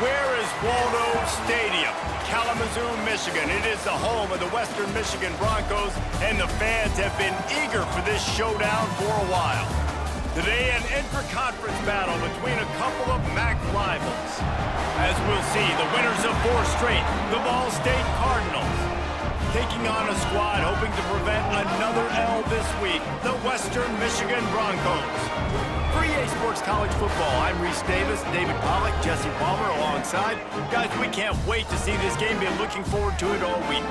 Where is Waldo Stadium? Kalamazoo, Michigan. It is the home of the Western Michigan Broncos, and the fans have been eager for this showdown for a while. Today, an intra-conference battle between a couple of MAC rivals. As we'll see, the winners of 4 straight, the Ball State Cardinals, taking on a squad hoping to prevent another L this week, the Western Michigan Broncos. For EA Sports College Football, I'm Reese Davis, David Pollack, Jesse Palmer alongside. Guys, we can't wait to see this game. Been looking forward to it all week.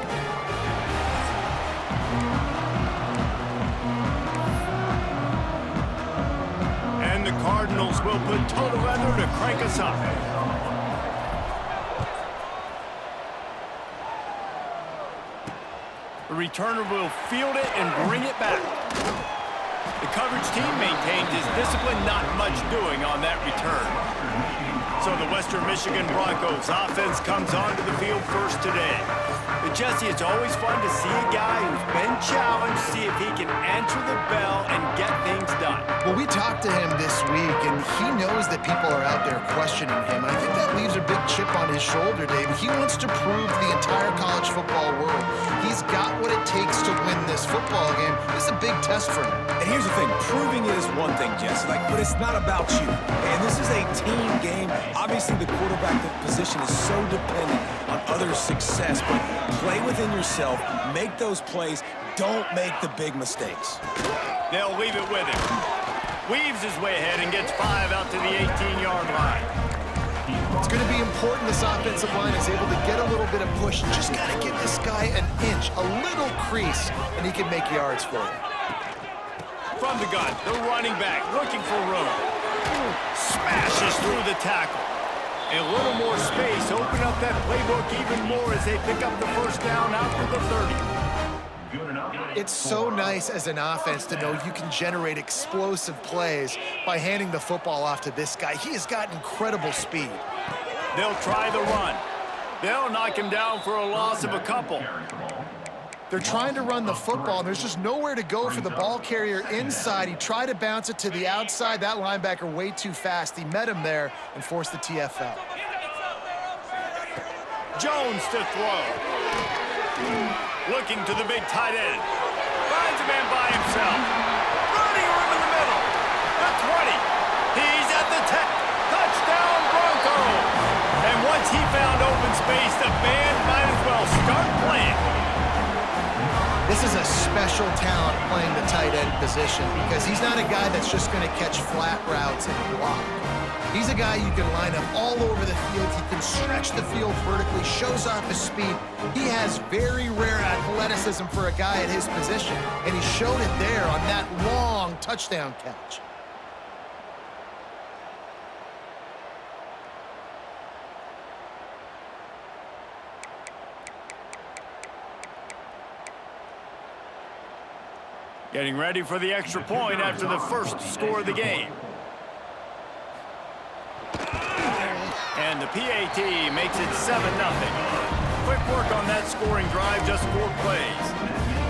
And the Cardinals will put toe together to crank us up. The returner will field it and bring it back. The coverage team maintained his discipline, not much doing on that return. So the Western Michigan Broncos offense comes onto the field first today. But Jesse, it's always fun to see a guy who's been challenged, see if he can answer the bell and get things done. Well, we talked to him this week, and he knows that people are out there questioning him. And I think that leaves a big chip on his shoulder, Dave. He wants to prove to the entire college football world he's got what it takes to win this football game. This is a big test for him. And here's the thing, proving it is one thing, Jesse, but it's not about you. And this is a team game. Obviously, the quarterback position is so dependent on others' success, but play within yourself, make those plays, don't make the big mistakes. They'll leave it with him. Weaves his way ahead and gets 5 out to the 18-yard line. It's going to be important this offensive line is able to get a little bit of push. You just got to give this guy an inch, a little crease, and he can make yards for you. From the gun, the running back looking for room. Smashes through the tackle. A little more space, open up that playbook even more as they pick up the first down out to the 30. It's so nice as an offense to know you can generate explosive plays by handing the football off to this guy. He has got incredible speed. They'll try the run. They'll knock him down for a loss of a couple. They're trying to run the football, and there's just nowhere to go for the ball carrier inside. He tried to bounce it to the outside. That linebacker way too fast. He met him there and forced the TFL. Jones to throw. Looking to the big tight end. Finds a man by himself. Running room in the middle. The 20. He's at the 10. Touchdown Broncos. And once he found open space, the band might as well start playing. This is a special talent playing the tight end position because he's not a guy that's just going to catch flat routes and block. He's a guy you can line up all over the field. He can stretch the field vertically, shows off his speed. He has very rare athleticism for a guy at his position, and he showed it there on that long touchdown catch. Getting ready for the extra point after the first score of the game. And the PAT makes it 7-0. Quick work on that scoring drive, just 4 plays.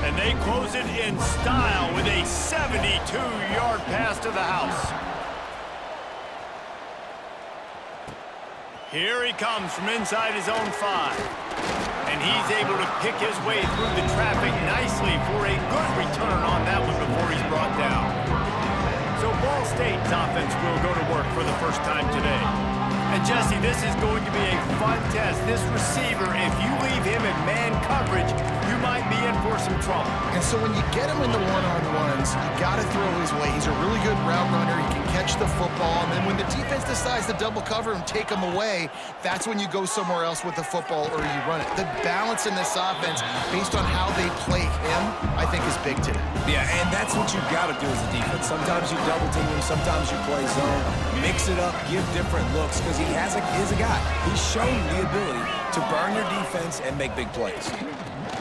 And they close it in style with a 72-yard pass to the house. Here he comes from inside his own 5. And he's able to pick his way through the traffic nicely for a good return on that one before he's brought down. So Ball State's offense will go to work for the first time today. And Jesse, this is going to be a fun test. This receiver, if you leave him in man coverage, you might be in for some trouble. And so when you get him in the one-on-ones, you got to throw his way. He's a really good route runner. He can catch the football. And then when the defense decides to double cover him, take him away, that's when you go somewhere else with the football or you run it. The balance in this offense, based on how they play him, I think is big today. Yeah, and that's what you've got to do as a defense. Sometimes you double team him, sometimes you play zone, mix it up, give different looks, because he is a guy. He's shown the ability to burn your defense and make big plays.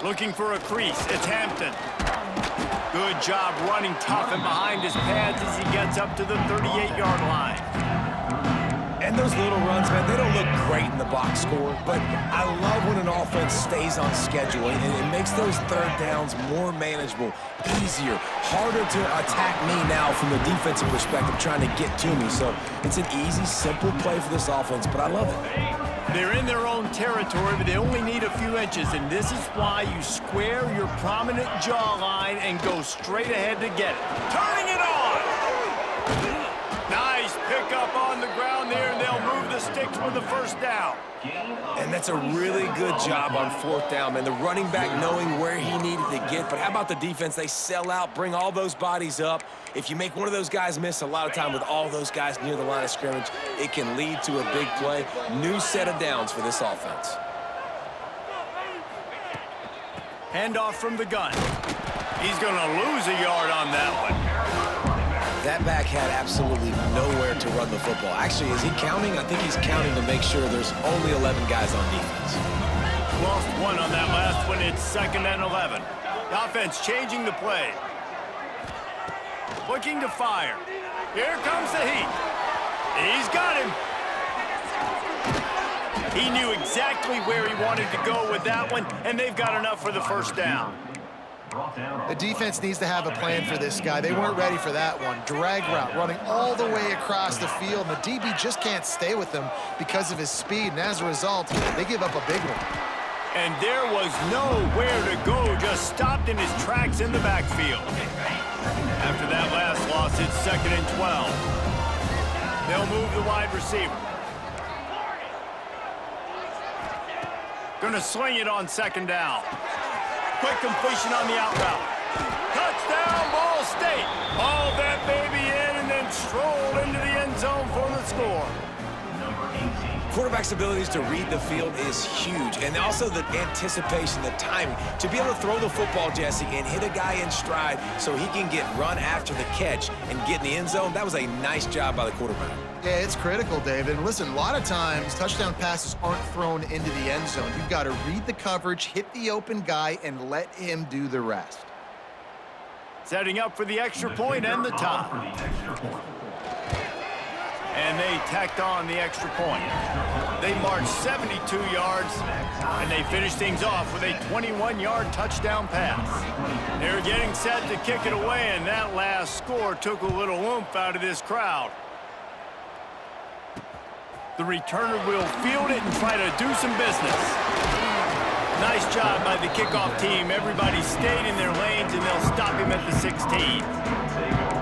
Looking for a crease, it's Hampton. Good job running tough and behind his pads as he gets up to the 38-yard line. And those little runs, man, they don't look great in the box score, but I love when an offense stays on schedule, and it makes those third downs more manageable, easier, harder to attack me now from the defensive perspective trying to get to me. So it's an easy, simple play for this offense, but I love it. They're in their own territory, but they only need a few inches, and this is why you square your prominent jawline and go straight ahead to get it. Turning it on! Nice pickup on the ground there, and they'll move the sticks for the first down. And that's a really good job on fourth down, man. The running back knowing where he needed to get. But how about the defense? They sell out, bring all those bodies up. If you make one of those guys miss, a lot of time with all those guys near the line of scrimmage, it can lead to a big play. New set of downs for this offense. Handoff from the gun. He's going to lose a yard on that one. That back had absolutely nowhere to run the football. Actually, is he counting? I think he's counting to make sure there's only 11 guys on defense. Lost one on that last one. It's 2nd and 11. The offense changing the play. Looking to fire. Here comes the heat. He's got him. He knew exactly where he wanted to go with that one, and they've got enough for the first down. The defense needs to have a plan for this guy. They weren't ready for that one. Drag route, running all the way across the field, and the DB just can't stay with him because of his speed, and as a result, they give up a big one. And there was nowhere to go, just stopped in his tracks in the backfield. After that last loss, it's 2nd and 12. They'll move the wide receiver. Gonna sling it on 2nd down. Quick completion on the out route. Touchdown, Ball State. Hauled that baby in and then strolled into the end zone for the score. Quarterback's abilities to read the field is huge, and also the anticipation, the timing. To be able to throw the football, Jesse, and hit a guy in stride so he can get run after the catch and get in the end zone, that was a nice job by the quarterback. Yeah, it's critical, David. And listen, a lot of times, touchdown passes aren't thrown into the end zone. You've got to read the coverage, hit the open guy, and let him do the rest. Setting up for the extra point and the tie. And they tacked on the extra point. They marched 72 yards, and they finished things off with a 21-yard touchdown pass. They're getting set to kick it away, and that last score took a little oomph out of this crowd. The returner will field it and try to do some business. Nice job by the kickoff team. Everybody stayed in their lanes, and they'll stop him at the 16.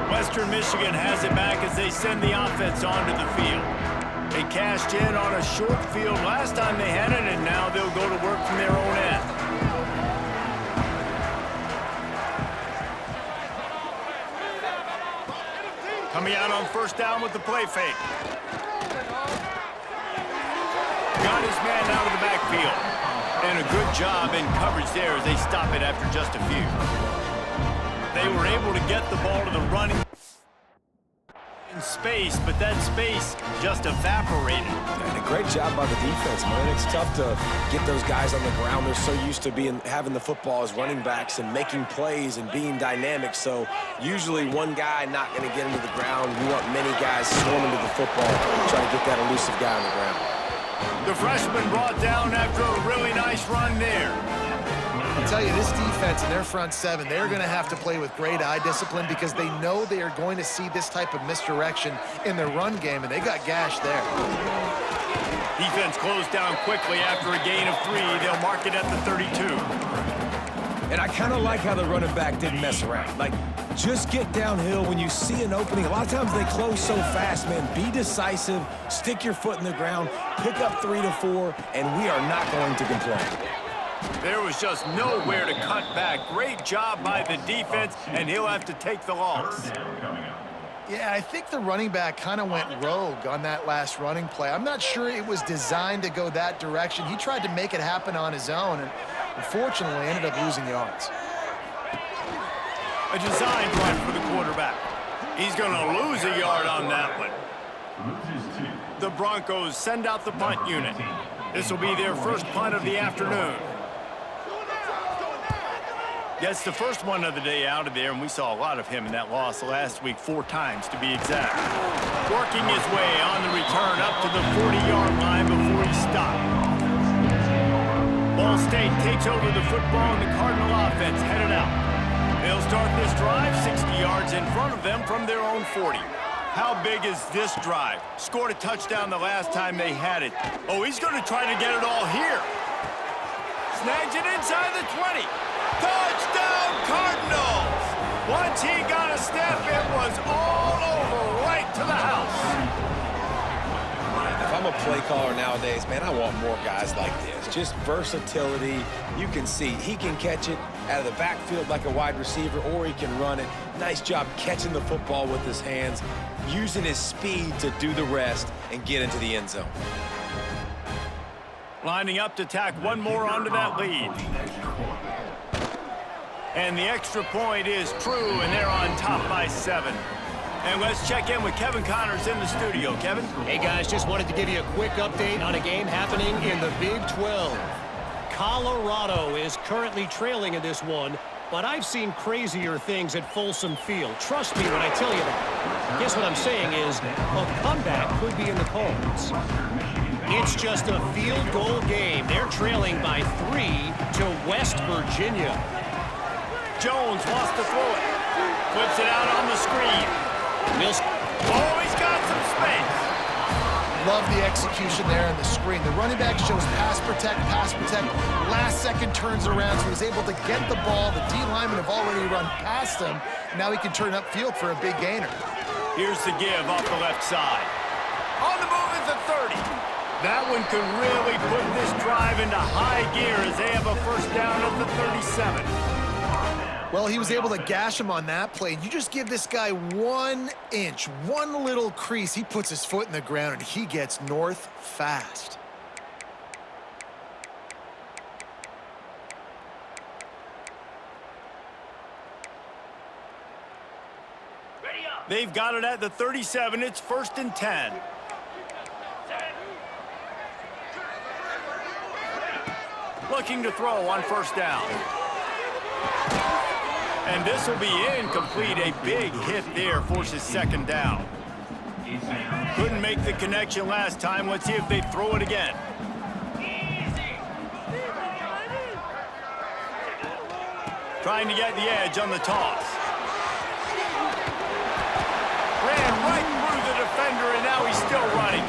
Western Michigan has it back as they send the offense onto the field. They cashed in on a short field last time they had it, and now they'll go to work from their own end. Coming out on 1st down with the play fake. Got his man out of the backfield. And a good job in coverage there as they stop it after just a few. They were able to get the ball to the running in space, but that space just evaporated. And a great job by the defense, man. It's tough to get those guys on the ground. They're so used to having the football as running backs and making plays and being dynamic. So usually one guy not going to get into the ground. You want many guys swarming to the football, trying to get that elusive guy on the ground. The freshman brought down after a really nice run there. I'll tell you, this defense and their front seven, they're going to have to play with great eye discipline because they know they are going to see this type of misdirection in their run game, and they got gashed there. Defense closed down quickly after a gain of 3. They'll mark it at the 32. And I kind of like how the running back didn't mess around. Like, just get downhill when you see an opening. A lot of times they close so fast, man. Be decisive, stick your foot in the ground, pick up 3 to 4, and we are not going to complain. There was just nowhere to cut back. Great job by the defense, and he'll have to take the loss. Yeah, I think the running back kind of went rogue on that last running play. I'm not sure it was designed to go that direction. He tried to make it happen on his own, and unfortunately ended up losing yards. A design run for the quarterback. He's going to lose a yard on that one. The Broncos send out the punt unit. This will be their first punt of the afternoon. Gets the first one of the day out of there, and we saw a lot of him in that loss last week, 4 times to be exact. Working his way on the return up to the 40-yard line before he stopped. Ball State takes over the football, and the Cardinal offense headed out. They'll start this drive 60 yards in front of them from their own 40. How big is this drive? Scored a touchdown the last time they had it. Oh, he's going to try to get it all here. Snags it inside the 20. Touchdown, Cardinals! Once he got a step, it was all over right to the house. If I'm a play caller nowadays, man, I want more guys like this. Just versatility. You can see he can catch it out of the backfield like a wide receiver, or he can run it. Nice job catching the football with his hands, using his speed to do the rest and get into the end zone. Lining up to tack one more onto that lead. And the extra point is true, and they're on top by 7. And let's check in with Kevin Connors in the studio. Kevin? Hey, guys, just wanted to give you a quick update on a game happening in the Big 12. Colorado is currently trailing in this one, but I've seen crazier things at Folsom Field. Trust me when I tell you that. Guess what I'm saying is a comeback could be in the cards. It's just a field goal game. They're trailing by 3 to West Virginia. Jones wants to throw it. Flips it out on the screen. Oh, he's got some space. Love the execution there on the screen. The running back shows pass protect, last second turns around, so he's able to get the ball. The D linemen have already run past him. Now he can turn upfield for a big gainer. Here's the give off the left side. On the move is the 30. That one could really put this drive into high gear as they have a first down at the 37. Well, he was able to gash him on that play. You just give this guy 1 inch, one little crease, he puts his foot in the ground, and he gets north fast. They've got it at the 37. It's 1st and 10. Looking to throw on first down. And this will be incomplete. A big hit there forces second down. Couldn't make the connection last time. Let's see if they throw it again. Trying to get the edge on the toss. Ran right through the defender, and now he's still running.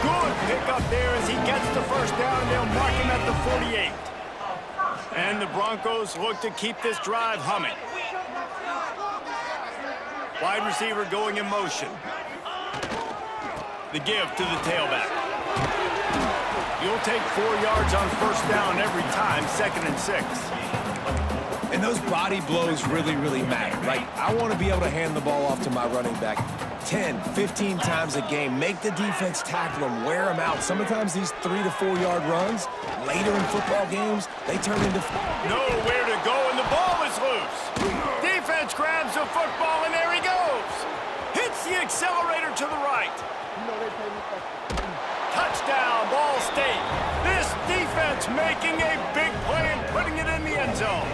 Good pickup there as he gets the first down, and they'll mark him at the 48. And the Broncos look to keep this drive humming. Wide receiver going in motion. The give to the tailback. You'll take 4 yards on first down every time, 2nd and 6. And those body blows really, really matter. Like, I want to be able to hand the ball off to my running back 10, 15 times a game. Make the defense tackle them, wear them out. Sometimes these 3 to 4 yard runs, later in football games, they turn into... Nowhere to go, and the ball is loose. Defense grabs the football, and there he goes. Hits the accelerator to the right. Touchdown, Ball State. This defense making a big play and putting it in the end zone.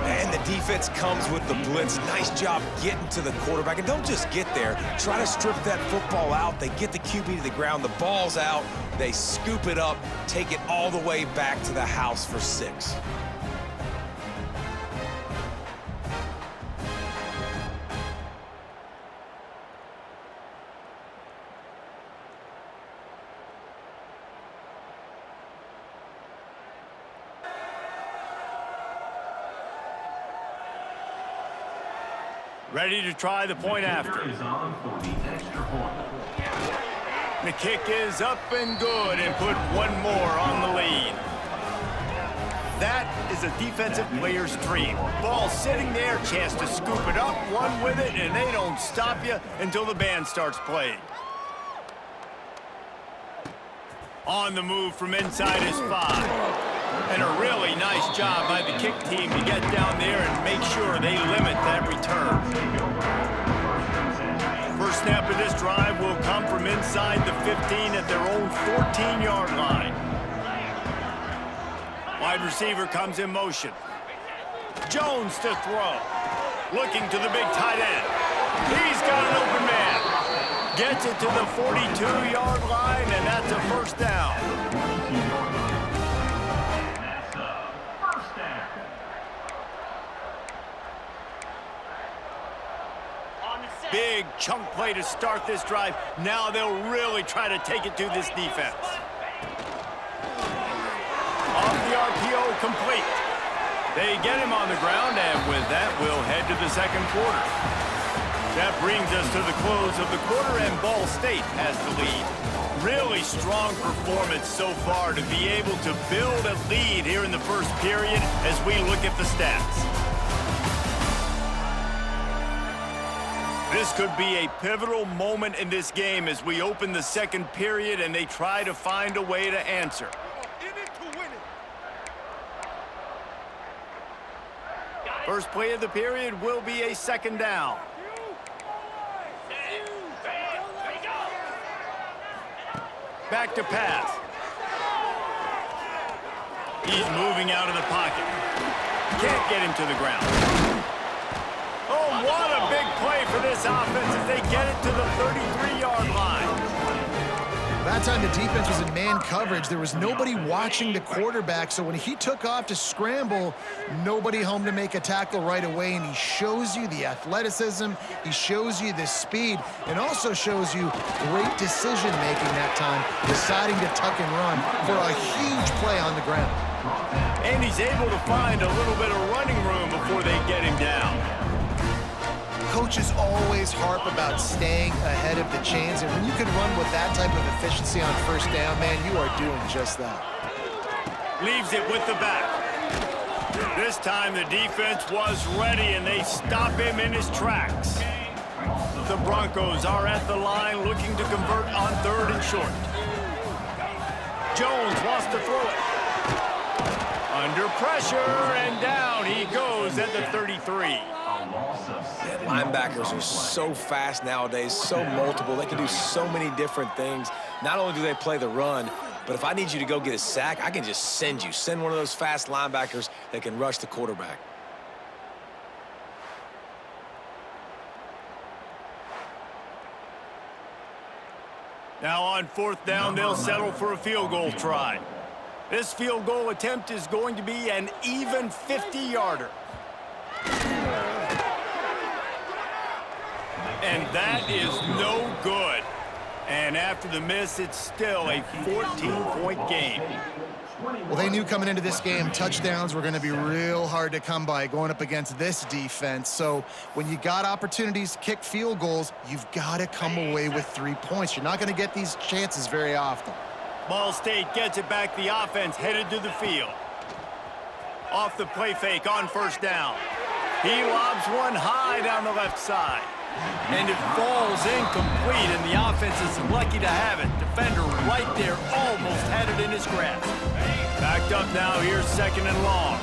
And the defense comes with the blitz. Nice job getting to the quarterback. And don't just get there. Try to strip that football out. They get the QB to the ground. The ball's out. They scoop it up, take it all the way back to the house for 6. Ready to try the point after. The kick is up and good, and put one more on the lead. That is a defensive player's dream. Ball sitting there, chance to scoop it up, run with it, and they don't stop you until the band starts playing. On the move from inside his 5. And a really nice job by the kick team to get down there and make sure they limit that return. First snap of this drive will come from inside the 15 at their own 14-yard line. Wide receiver comes in motion. Jones to throw. Looking to the big tight end. He's got an open man. Gets it to the 42-yard line, and that's a first down. Big chunk play to start this drive. Now they'll really try to take it to this defense. Off the RPO, complete. They get him on the ground, and with that, we'll head to the second quarter. That brings us to the close of the quarter, and Ball State has the lead. Really strong performance so far to be able to build a lead here in the first period as we look at the stats. This could be a pivotal moment in this game as we open the second period and they try to find a way to answer. First play of the period will be a second down. Back to pass. He's moving out of the pocket. Can't get him to the ground. Oh, what a big play for this offense as they get it to the 33-yard line. That time the defense was in man coverage. There was nobody watching the quarterback, so when he took off to scramble, nobody home to make a tackle right away, and he shows you the athleticism, he shows you the speed, and also shows you great decision-making that time, deciding to tuck and run for a huge play on the ground. And he's able to find a little bit of running room before they get him down. Coaches always harp about staying ahead of the chains, and when you can run with that type of efficiency on first down, man, you are doing just that. Leaves it with the back. This time the defense was ready, and they stop him in his tracks. The Broncos are at the line looking to convert on third and short. Jones wants to throw it. Under pressure, and down he goes at the 33. Yeah, linebackers are so fast nowadays, so multiple. They can do so many different things. Not only do they play the run, but if I need you to go get a sack, I can just send you. Send one of those fast linebackers that can rush the quarterback. Now on fourth down, they'll settle for a field goal try. This field goal attempt is going to be an even 50-yarder. And that is no good. And after the miss, it's still a 14-point game. Well, they knew coming into this game, touchdowns were going to be real hard to come by going up against this defense. So when you got opportunities to kick field goals, you've got to come away with 3 points. You're not going to get these chances very often. Ball State gets it back. The offense headed to the field. Off the play fake on first down. He lobs one high down the left side. And it falls incomplete, and the offense is lucky to have it. Defender right there almost had it in his grasp. Backed up now, here's second and long.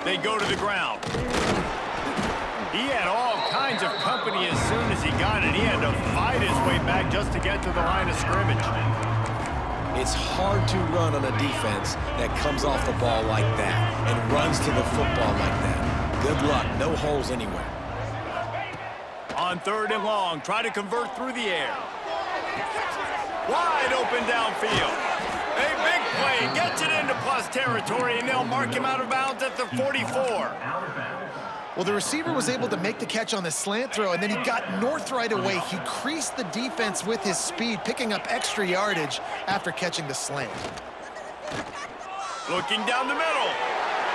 They go to the ground. He had all kinds of company as soon as he got it. He had to fight his way back just to get to the line of scrimmage. It's hard to run on a defense that comes off the ball like that and runs to the football like that. Good luck. No holes anywhere. On third and long, try to convert through the air. Wide open downfield. A big play. Gets it into plus territory, and they'll mark him out of bounds at the 44. Well, the receiver was able to make the catch on the slant throw, and then he got north right away. He creased the defense with his speed, picking up extra yardage after catching the slant. Looking down the middle.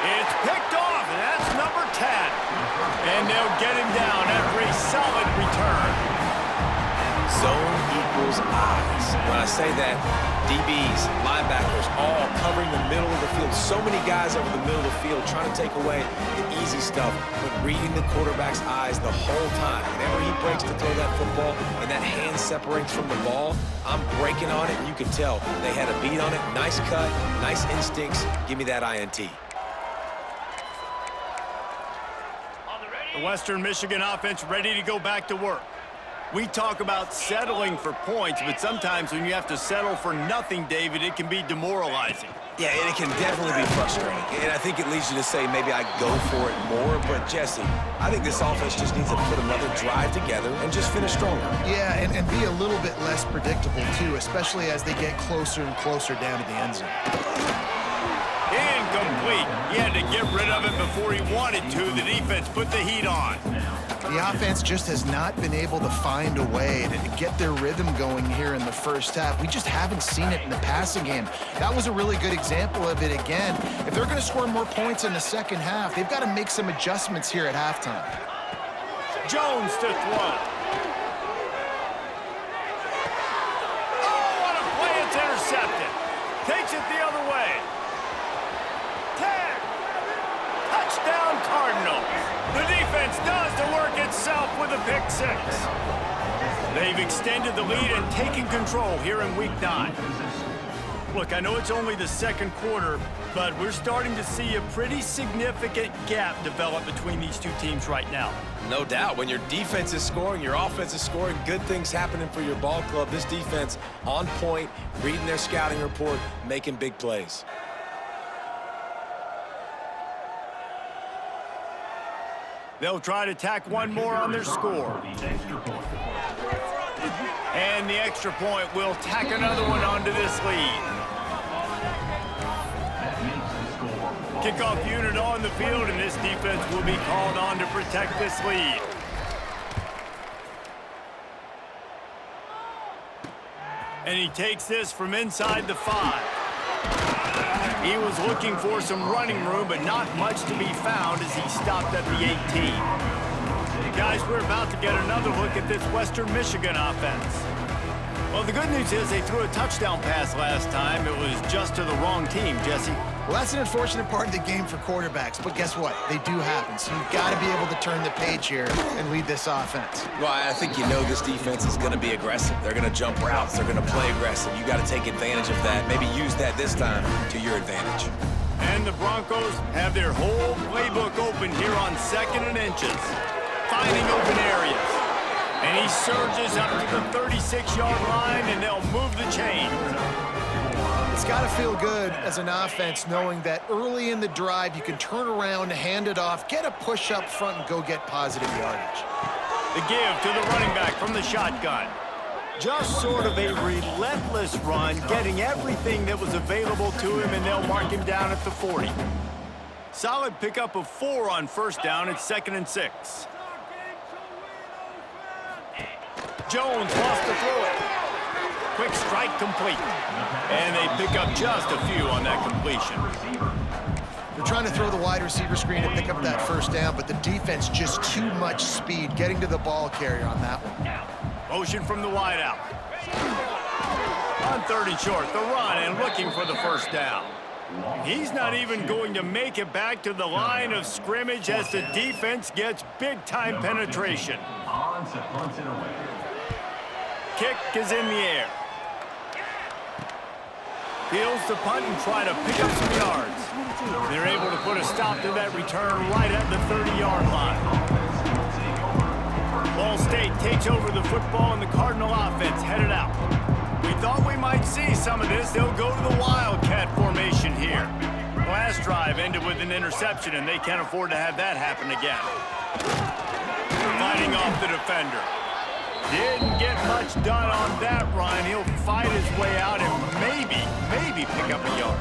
It's picked off, and that's number 10. And they'll get him down after a solid return. Zone equals eyes. When I say that, DBs, linebackers, all covering the middle of the field. So many guys over the middle of the field trying to take away the easy stuff, but reading the quarterback's eyes the whole time. Whenever he breaks to throw that football and that hand separates from the ball, I'm breaking on it, and you can tell they had a beat on it. Nice cut, nice instincts. Give me that INT. The Western Michigan offense ready to go back to work. We talk about settling for points, but sometimes when you have to settle for nothing, David, it can be demoralizing. Yeah, and it can definitely be frustrating. And I think it leads you to say maybe I go for it more. But, Jesse, I think this offense just needs to put another drive together and just finish stronger. Yeah, and be a little bit less predictable, too, especially as they get closer and closer down to the end zone. Incomplete. He had to get rid of it before he wanted to. The defense put the heat on. The offense just has not been able to find a way to get their rhythm going here in the first half. We just haven't seen it in the passing game. That was a really good example of it again. If they're going to score more points in the second half, they've got to make some adjustments here at halftime. Jones to throw. Oh, what a play. It's intercepted. Takes it the other way. Tag. Touchdown, Cardinals. The defense does the work itself with a pick six. They've extended the lead and taken control here in Week 9. Look, I know it's only the second quarter, but we're starting to see a pretty significant gap develop between these two teams right now. No doubt. When your defense is scoring, your offense is scoring, good things happening for your ball club. This defense on point, reading their scouting report, making big plays. They'll try to tack one more on their score. And the extra point will tack another one onto this lead. Kickoff unit on the field, and this defense will be called on to protect this lead. And he takes this from inside the 5. He was looking for some running room, but not much to be found as he stopped at the 18. Guys, we're about to get another look at this Western Michigan offense. Well, the good news is they threw a touchdown pass last time. It was just to the wrong team, Jesse. Well, that's an unfortunate part of the game for quarterbacks, but guess what? They do happen, so you've got to be able to turn the page here and lead this offense. Well, I think you know this defense is going to be aggressive. They're going to jump routes. They're going to play aggressive. You got to take advantage of that. Maybe use that this time to your advantage. And the Broncos have their whole playbook open here on 2nd and inches, finding open areas. And he surges up to the 36-yard line, and they'll move the chain. It's got to feel good as an offense knowing that early in the drive you can turn around, hand it off, get a push up front, and go get positive yardage. The give to the running back from the shotgun. Just sort of a relentless run, getting everything that was available to him, and they'll mark him down at the 40. Solid pickup of 4 on first down at 2nd and 6. Jones lost to throw it. Quick strike complete. And they pick up just a few on that completion. They're trying to throw the wide receiver screen to pick up that first down, but the defense just too much speed getting to the ball carrier on that one. Motion from the wide out. On 3rd and short, the run and looking for the first down. He's not even going to make it back to the line of scrimmage as the defense gets big-time penetration. Kick is in the air. Fields the punt and try to pick up some yards. They're able to put a stop to that return right at the 30-yard line. Ball State takes over the football and the Cardinal offense headed out. We thought we might see some of this. They'll go to the Wildcat formation here. Last drive ended with an interception, and they can't afford to have that happen again. Fighting off the defender. Didn't get much done on that run. He'll fight his way out and maybe pick up a yard.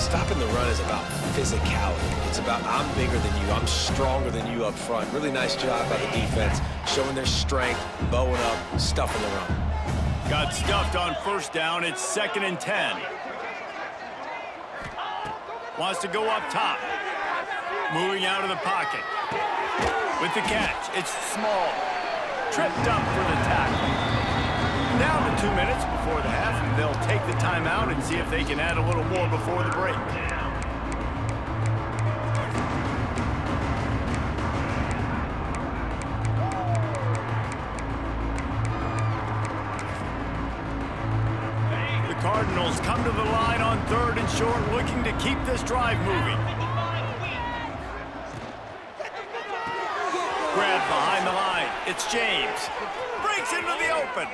Stopping the run is about physicality. It's about I'm bigger than you. I'm stronger than you up front. Really nice job by the defense, showing their strength, bowing up, stuffing the run. Got stuffed on first down. It's 2nd and 10. Wants to go up top. Moving out of the pocket. With the catch, it's Small. Tripped up for the tackle. Down to 2 minutes before the half, and they'll take the timeout and see if they can add a little more before the break. The Cardinals come to the line on 3rd and short, looking to keep this drive moving. Grabbed behind the line. It's James. Breaks into the open.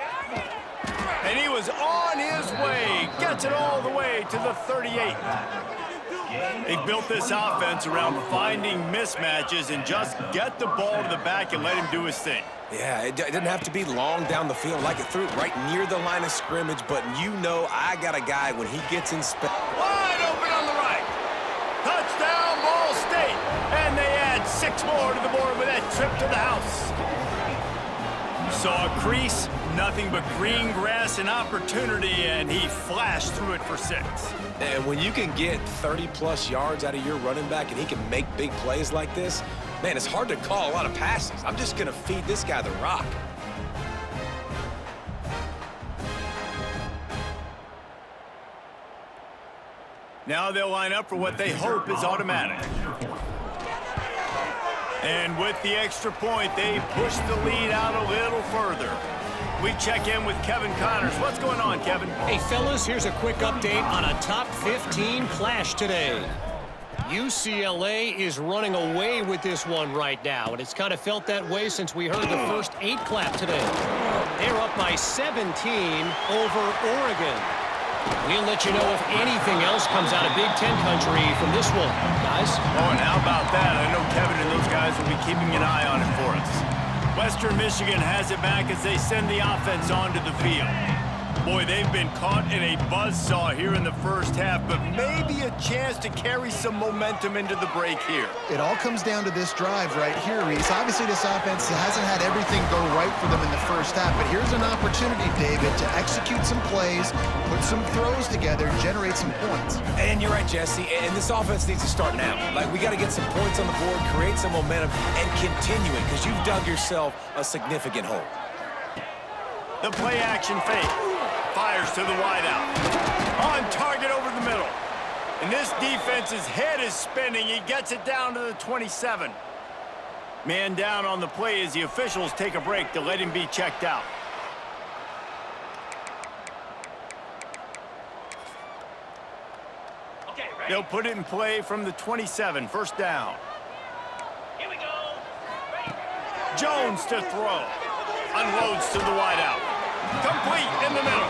And he was on his way. Gets it all the way to the 38. They built this offense around finding mismatches and just get the ball to the back and let him do his thing. Yeah, it didn't have to be long down the field. Like it threw it right near the line of scrimmage, but you know I got a guy when he gets in space. Wide open on the right. Touchdown, Ball State. And they add 6 more to the board with that trip to the house. Saw a crease, nothing but green grass and opportunity, and he flashed through it for 6. And when you can get 30-plus yards out of your running back and he can make big plays like this, man, it's hard to call a lot of passes. I'm just going to feed this guy the rock. Now they'll line up for what they hope is automatic. And with the extra point, they push the lead out a little further. We check in with Kevin Connors. What's going on, Kevin? Hey, fellas, here's a quick update on a top 15 clash today. UCLA is running away with this one right now, and it's kind of felt that way since we heard the first 8 clap today. They're up by 17 over Oregon. We'll let you know if anything else comes out of Big Ten country from this one, guys. Oh, and how about that? I know Kevin and those guys will be keeping an eye on it for us. Western Michigan has it back as they send the offense onto the field. Boy, they've been caught in a buzzsaw here in the first half, but maybe a chance to carry some momentum into the break here. It all comes down to this drive right here, Reese. Obviously, this offense hasn't had everything go right for them in the first half, but here's an opportunity, David, to execute some plays, put some throws together, generate some points. And you're right, Jesse, and this offense needs to start now. Like, we got to get some points on the board, create some momentum, and continue it, because you've dug yourself a significant hole. The play-action fake. Fires to the wideout. On target over the middle. And this defense's head is spinning. He gets it down to the 27. Man down on the play as the officials take a break to let him be checked out. Okay, ready? They'll put it in play from the 27. First down. Here we go. Ready? Jones to throw. Unloads to the wideout. Complete in the middle.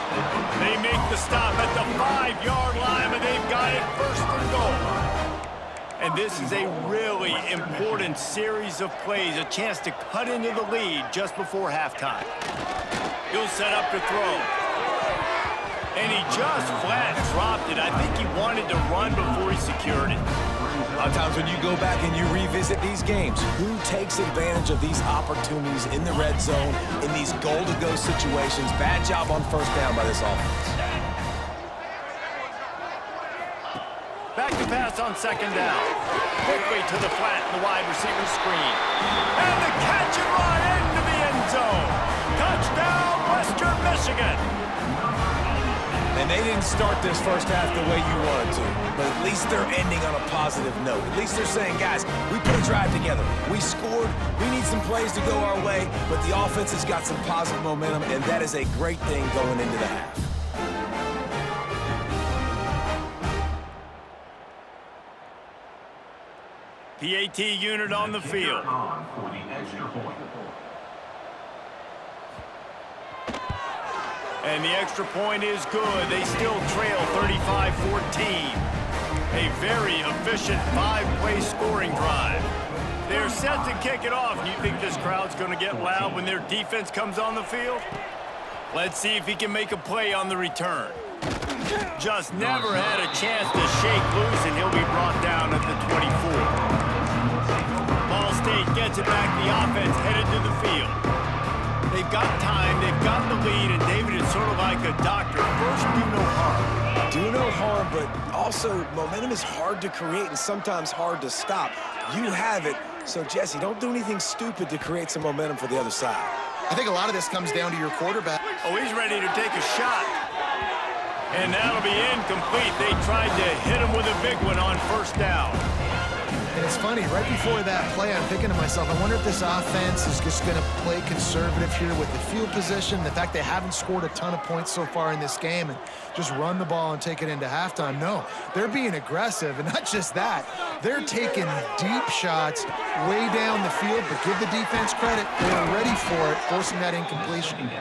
They make the stop at the 5-yard line, but they've got it first and goal. And this is a really important series of plays, a chance to cut into the lead just before halftime. He'll set up to throw. And he just flat dropped it. I think he wanted to run before he secured it. A lot of times when you go back and you revisit these games, who takes advantage of these opportunities in the red zone, in these goal-to-go situations? Bad job on first down by this offense. Back to pass on second down. Quickly to the flat, the wide receiver screen. And the catch and run into the end zone. Touchdown, Western Michigan. And they didn't start this first half the way you wanted to, but at least they're ending on a positive note. At least they're saying, guys, we put a drive together. We scored. We need some plays to go our way, but the offense has got some positive momentum, and that is a great thing going into the half. PAT unit on the field. And the extra point is good. They still trail 35-14. A very efficient 5-play scoring drive. They're set to kick it off. You think this crowd's going to get loud when their defense comes on the field? Let's see if he can make a play on the return. Just never had a chance to shake loose, and he'll be brought down at the 24. Ball State gets it back. The offense headed to the field. They've got time, they've got the lead, and David is sort of like a doctor. First, do no harm. Do no harm, but also momentum is hard to create and sometimes hard to stop. You have it, so Jesse, don't do anything stupid to create some momentum for the other side. I think a lot of this comes down to your quarterback. Oh, he's ready to take a shot. And that'll be incomplete. They tried to hit him with a big one on first down. And it's funny, right before that play, I'm thinking to myself, I wonder if this offense is just going to play conservative here with the field position, the fact they haven't scored a ton of points so far in this game, and just run the ball and take it into halftime. No, they're being aggressive, and not just that, they're taking deep shots way down the field, but give the defense credit. They're ready for it, forcing that incompletion.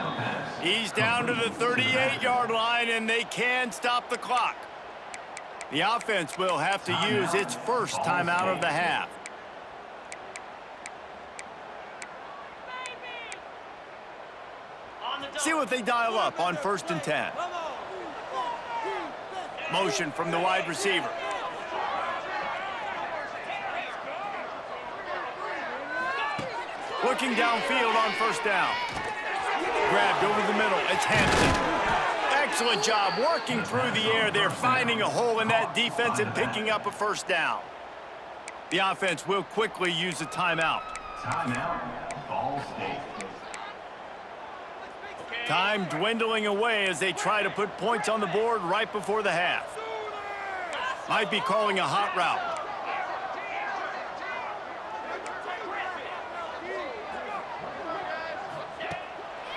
He's down to the 38-yard line, and they can stop the clock. The offense will have to use its first timeout of the half. See what they dial up on 1st and 10. Motion from the wide receiver. Looking downfield on 1st down. Grabbed over the middle. It's Hampton. Excellent job working through the air. They're finding a hole in that defense and picking up a 1st down. The offense will quickly use a timeout. Timeout, Ball State. Time dwindling away as they try to put points on the board right before the half. Might be calling a hot route.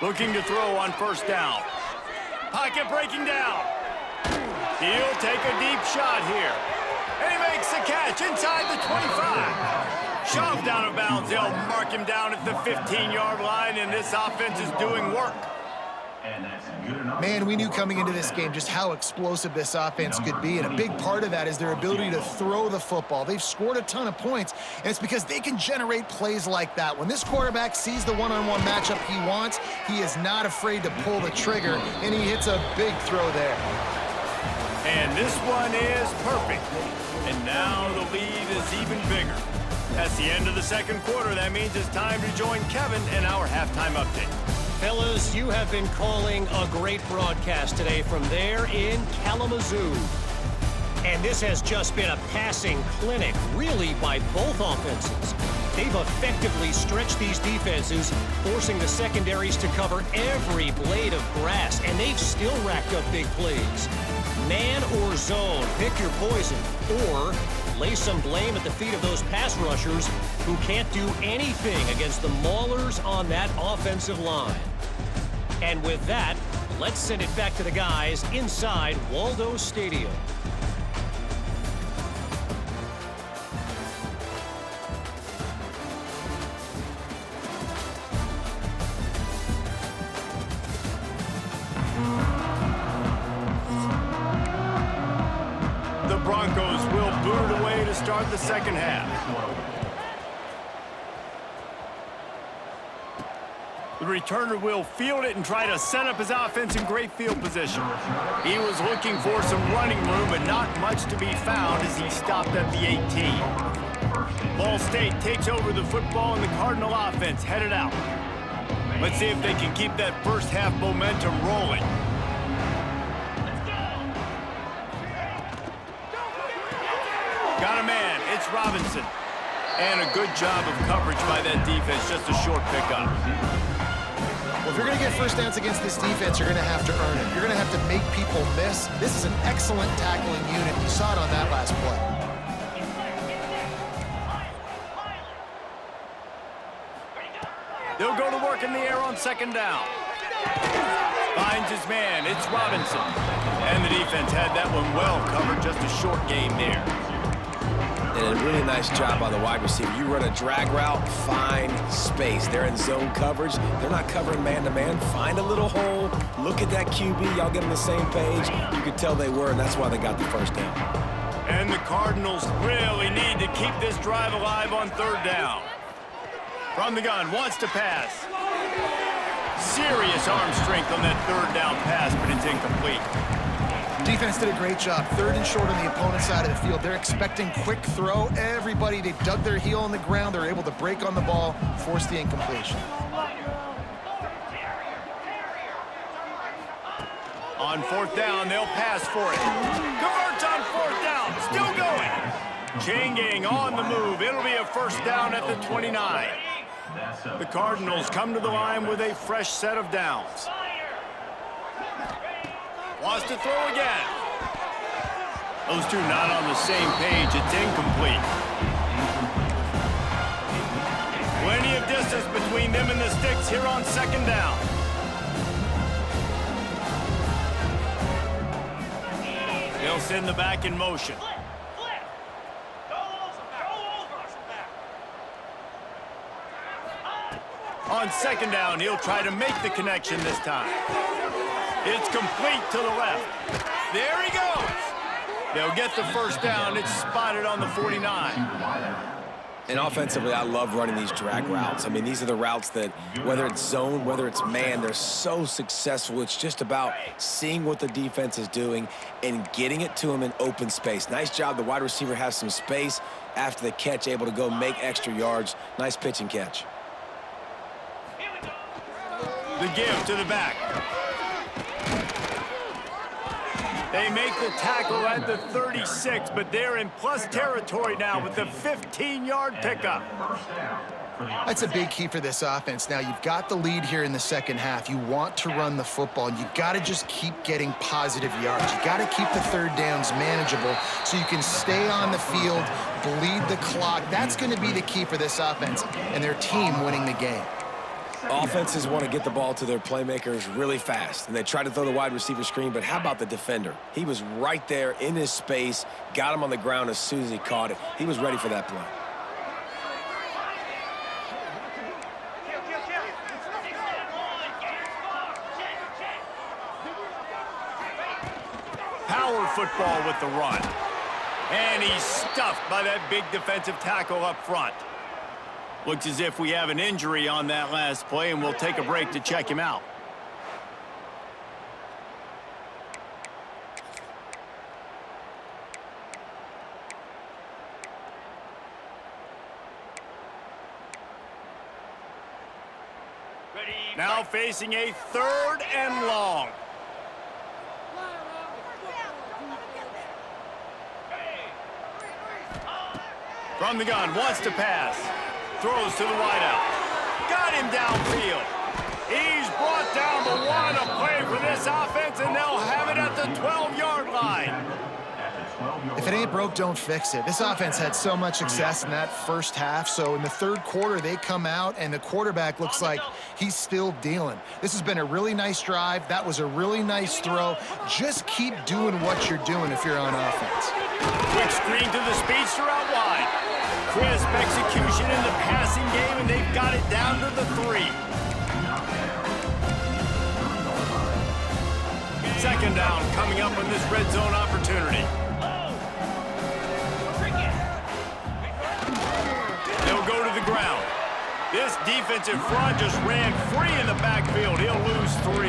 Looking to throw on 1st down. Pocket breaking down. He'll take a deep shot here. And he makes the catch inside the 25. Shoved out of bounds. They'll mark him down at the 15-yard line, and this offense is doing work. Man, we knew coming into this game just how explosive this offense could be, and a big part of that is their ability to throw the football. They've scored a ton of points, and it's because they can generate plays like that. When this quarterback sees the one-on-one matchup he wants, he is not afraid to pull the trigger, and he hits a big throw there. And this one is perfect. And now the lead is even bigger. That's the end of the 2nd quarter. That means it's time to join Kevin in our halftime update. Fellas, you have been calling a great broadcast today from there in Kalamazoo. And this has just been a passing clinic, really, by both offenses. They've effectively stretched these defenses, forcing the secondaries to cover every blade of grass, and they've still racked up big plays. Man or zone, pick your poison, or lay some blame at the feet of those pass rushers who can't do anything against the maulers on that offensive line. And with that, let's send it back to the guys inside Waldo Stadium. The Broncos will boot it away to start the 2nd half. The returner will field it and try to set up his offense in great field position. He was looking for some running room, but not much to be found as he stopped at the 18. Ball State takes over the football, and the Cardinal offense headed out. Let's see if they can keep that 1st half momentum rolling. Got a man. It's Robinson. And a good job of coverage by that defense. Just a short pickup. Well, if you're going to get 1st downs against this defense, you're going to have to earn it. You're going to have to make people miss. This is an excellent tackling unit. You saw it on that last play. They'll go to work in the air on 2nd down. Finds his man. It's Robinson. And the defense had that one well covered. Just a short game there. And a really nice job by the wide receiver. You run a drag route, find space. They're in zone coverage. They're not covering man-to-man. Find a little hole. Look at that QB. Y'all get on the same page. You could tell they were, and that's why they got the 1st down. And the Cardinals really need to keep this drive alive on 3rd down. From the gun, wants to pass. Serious arm strength on that 3rd down pass, but it's incomplete. Defense did a great job. 3rd and short on the opponent's side of the field. They're expecting quick throw. Everybody, they dug their heel on the ground. They're able to break on the ball, force the incompletion. On 4th down, they'll pass for it. Converts on 4th down. Still going. Chain gang on the move. It'll be a 1st down at the 29. The Cardinals come to the line with a fresh set of downs. Wants to throw again. Those two not on the same page. It's incomplete. distance between them and the sticks here on second down. They'll send the back in motion. Flip. Go over. On second down, he'll try to make the connection this time. It's complete to the left. There he goes. They'll get the first down. It's spotted on the 49. And offensively, I love running these drag routes. I mean, these are the routes that, whether it's zone, whether it's man, they're so successful. It's just about seeing what the defense is doing and getting it to them in open space. Nice job. The wide receiver has some space after the catch, able to go make extra yards. Nice pitch and catch. The give to the back. They make the tackle at the 36, but they're in plus territory now with the 15-yard pickup. That's a big key for this offense. Now, you've got the lead here in the second half. You want to run the football, and you got to just keep getting positive yards. You got to keep the third downs manageable so you can stay on the field, bleed the clock. That's going to be the key for this offense and their team winning the game. Offenses want to get the ball to their playmakers really fast, and they try to throw the wide receiver screen, but how about the defender? He was right there in his space, got him on the ground as soon as he caught it. He was ready for that play. Power football with the run. And he's stuffed by that big defensive tackle up front. Looks as if we have an injury on that last play, and we'll take a break to check him out. Now facing a 3rd and long. From the gun, wants to pass. Throws to the wideout. Got him downfield. He's brought down the one. A play for this offense, and they'll have it at the 12-yard line. If it ain't broke, don't fix it. This offense had so much success in that first half, so in the third quarter, they come out, and the quarterback looks like he's still dealing. This has been a really nice drive. That was a really nice throw. Just keep doing what you're doing if you're on offense. Quick screen to the speedster out wide. Crisp execution in the passing game, and they've got it down to the 3. Second down coming up on this red zone opportunity. They'll go to the ground. This defensive front just ran free in the backfield. He'll lose 3.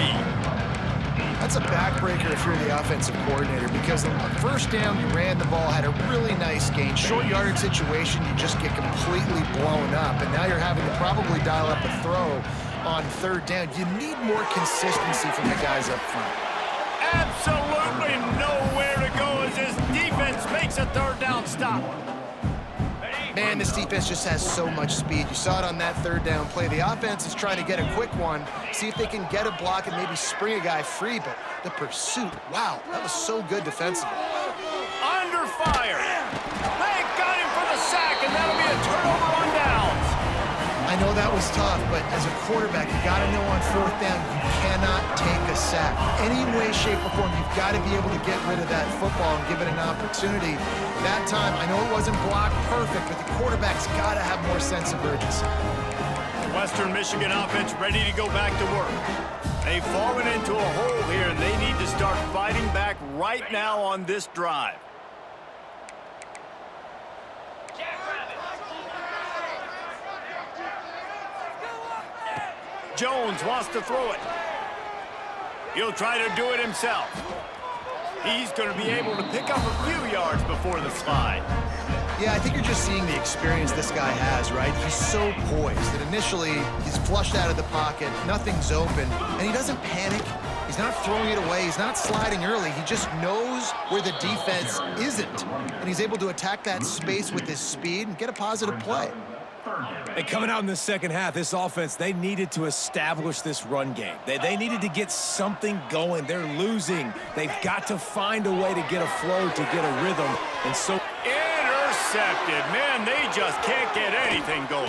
That's a backbreaker if you're the offensive coordinator, because on first down, you ran the ball, had a really nice gain. Short yardage situation, you just get completely blown up, and now you're having to probably dial up a throw on third down. You need more consistency from the guys up front. Absolutely nowhere to go as this defense makes a third down stop. Man, this defense just has so much speed. You saw it on that third down play. The offense is trying to get a quick one, see if they can get a block and maybe spring a guy free, but the pursuit, wow, that was so good defensively. Under fire. They got him for the sack, and that'll be a turnover on downs. I know that was tough, but as a quarterback, you got to know on fourth down, you cannot take a sack. Any way, shape, or form, you've got to be able to get rid of that football and give it an opportunity. That time, I know it wasn't blocked perfect, but the quarterback's got to have more sense of urgency. The Western Michigan offense ready to go back to work. They've fallen into a hole here, and they need to start fighting back right now on this drive. Jones wants to throw it. He'll try to do it himself. He's going to be able to pick up a few yards before the slide. Yeah, I think you're just seeing the experience this guy has, right? He's so poised that initially he's flushed out of the pocket, nothing's open, and he doesn't panic. He's not throwing it away. He's not sliding early. He just knows where the defense isn't, and he's able to attack that space with his speed and get a positive play. And coming out in the second half, this offense, they needed to establish this run game. They needed to get something going. They're losing. They've got to find a way to get a flow, to get a rhythm. And so... Intercepted. Man, they just can't get anything going.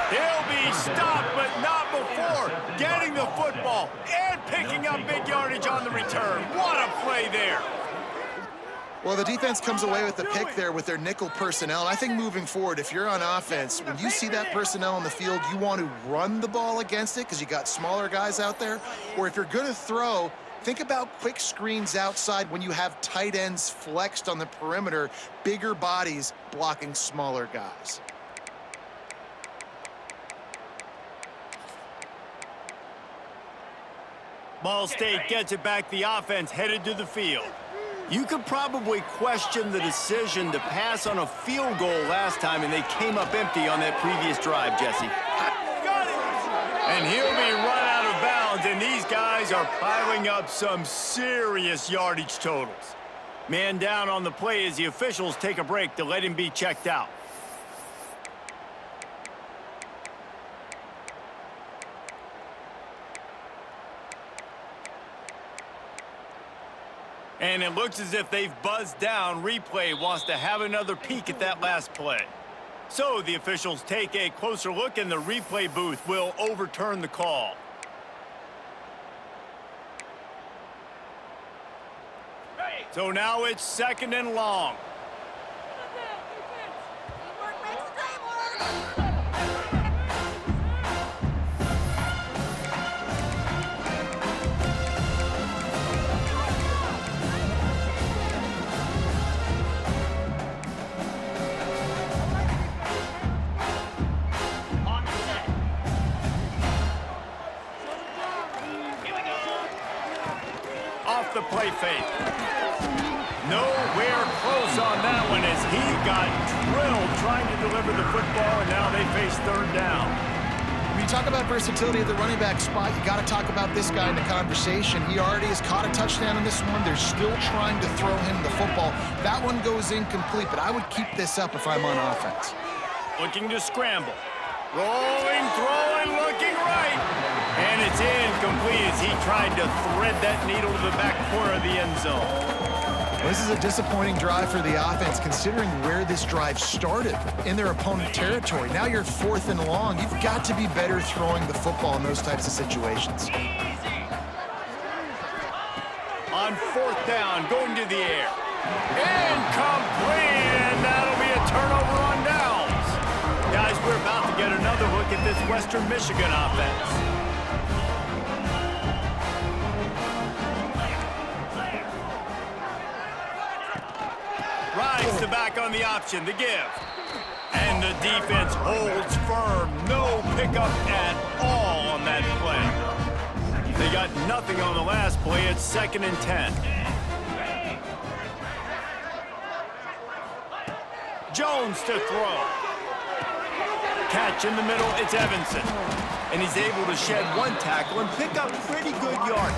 He'll he stopped, but not before getting the football and picking up big yardage on the return. What a play there. Well, the defense comes away with the pick there with their nickel personnel. And I think moving forward, if you're on offense, when you see that personnel on the field, you want to run the ball against it because you got smaller guys out there. Or if you're going to throw, think about quick screens outside when you have tight ends flexed on the perimeter, bigger bodies blocking smaller guys. Ball State gets it back. The offense headed to the field. You could probably question the decision to pass on a field goal last time, and they came up empty on that previous drive, Jesse. Got it! And he'll be run out of bounds, and these guys are piling up some serious yardage totals. Man down on the play as the officials take a break to let him be checked out. And it looks as if they've buzzed down. Replay wants to have another peek at that last play. So the officials take a closer look, and the replay booth will overturn the call. So now it's 2nd and long. The play fake. Nowhere close on that one as he got drilled trying to deliver the football, and now they face 3rd down. When you talk about versatility at the running back spot, you got to talk about this guy in the conversation. He already has caught a touchdown in this one. They're still trying to throw him the football. That one goes incomplete, but I would keep this up if I'm on offense. Looking to scramble. Rolling, throwing, looking right. And it's incomplete as he tried to thread that needle to the back corner of the end zone. Well, this is a disappointing drive for the offense, considering where this drive started, in their opponent territory. Now you're 4th and long. You've got to be better throwing the football in those types of situations. On 4th down, going to the air. Incomplete, and that'll be a turnover on downs. Guys, we're about to get another look at this Western Michigan offense. Rides the back on the option, the give. And the defense holds firm. No pickup at all on that play. They got nothing on the last play. It's 2nd and 10. Jones to throw. Catch in the middle, it's Evanson. And he's able to shed one tackle and pick up pretty good yardage.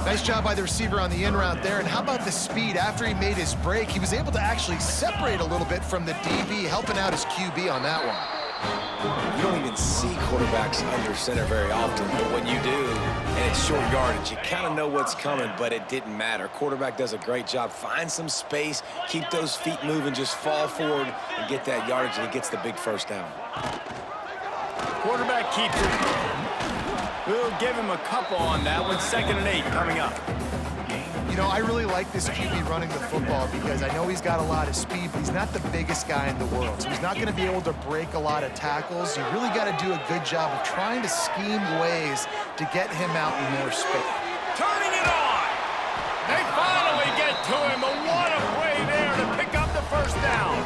Nice job by the receiver on the in route there. And how about the speed? After he made his break, he was able to actually separate a little bit from the DB, helping out his QB on that one. You don't even see quarterbacks under center very often, but when you do, and it's short yardage, you kind of know what's coming, but it didn't matter. Quarterback does a great job. Find some space, keep those feet moving, just fall forward and get that yardage, and he gets the big 1st down. Quarterback keeps it. We'll give him a couple on that one. 2nd and 8 coming up. You know, I really like this QB running the football because I know he's got a lot of speed, but he's not the biggest guy in the world. So he's not going to be able to break a lot of tackles. You really got to do a good job of trying to scheme ways to get him out in more space. Turning it on. They finally get to him. But what a play there to pick up the 1st down.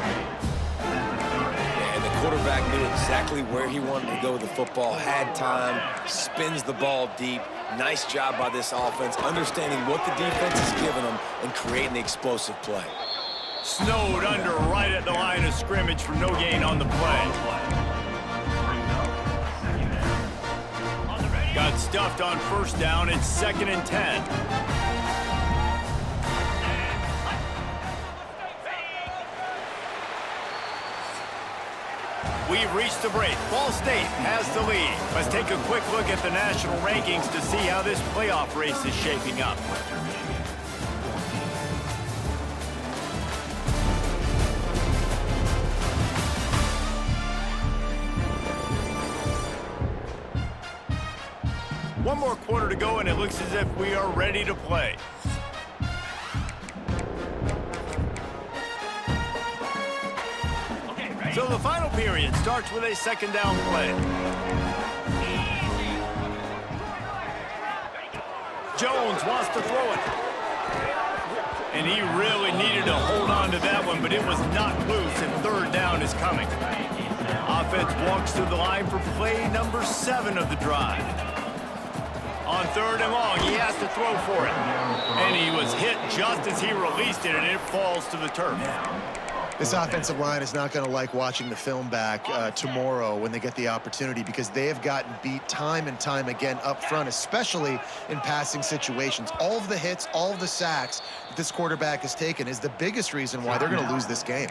Quarterback knew exactly where he wanted to go with the football, had time, spins the ball deep. Nice job by this offense, understanding what the defense is giving them and creating the explosive play. Snowed under right at the line of scrimmage for no gain on the play. Got stuffed on 1st down. It's 2nd and 10. We've reached the break. Ball State has the lead. Let's take a quick look at the national rankings to see how this playoff race is shaping up. One more quarter to go, and it looks as if we are ready to play. So the final period starts with a second down play. Jones wants to throw it. And he really needed to hold on to that one, but it was not loose, and third down is coming. Offense walks through the line for play number 7 of the drive. On third and long, he has to throw for it. And he was hit just as he released it, and it falls to the turf. This offensive line is not going to like watching the film back tomorrow when they get the opportunity, because they have gotten beat time and time again up front, especially in passing situations. All of the hits, all of the sacks that this quarterback has taken is the biggest reason why they're going to lose this game.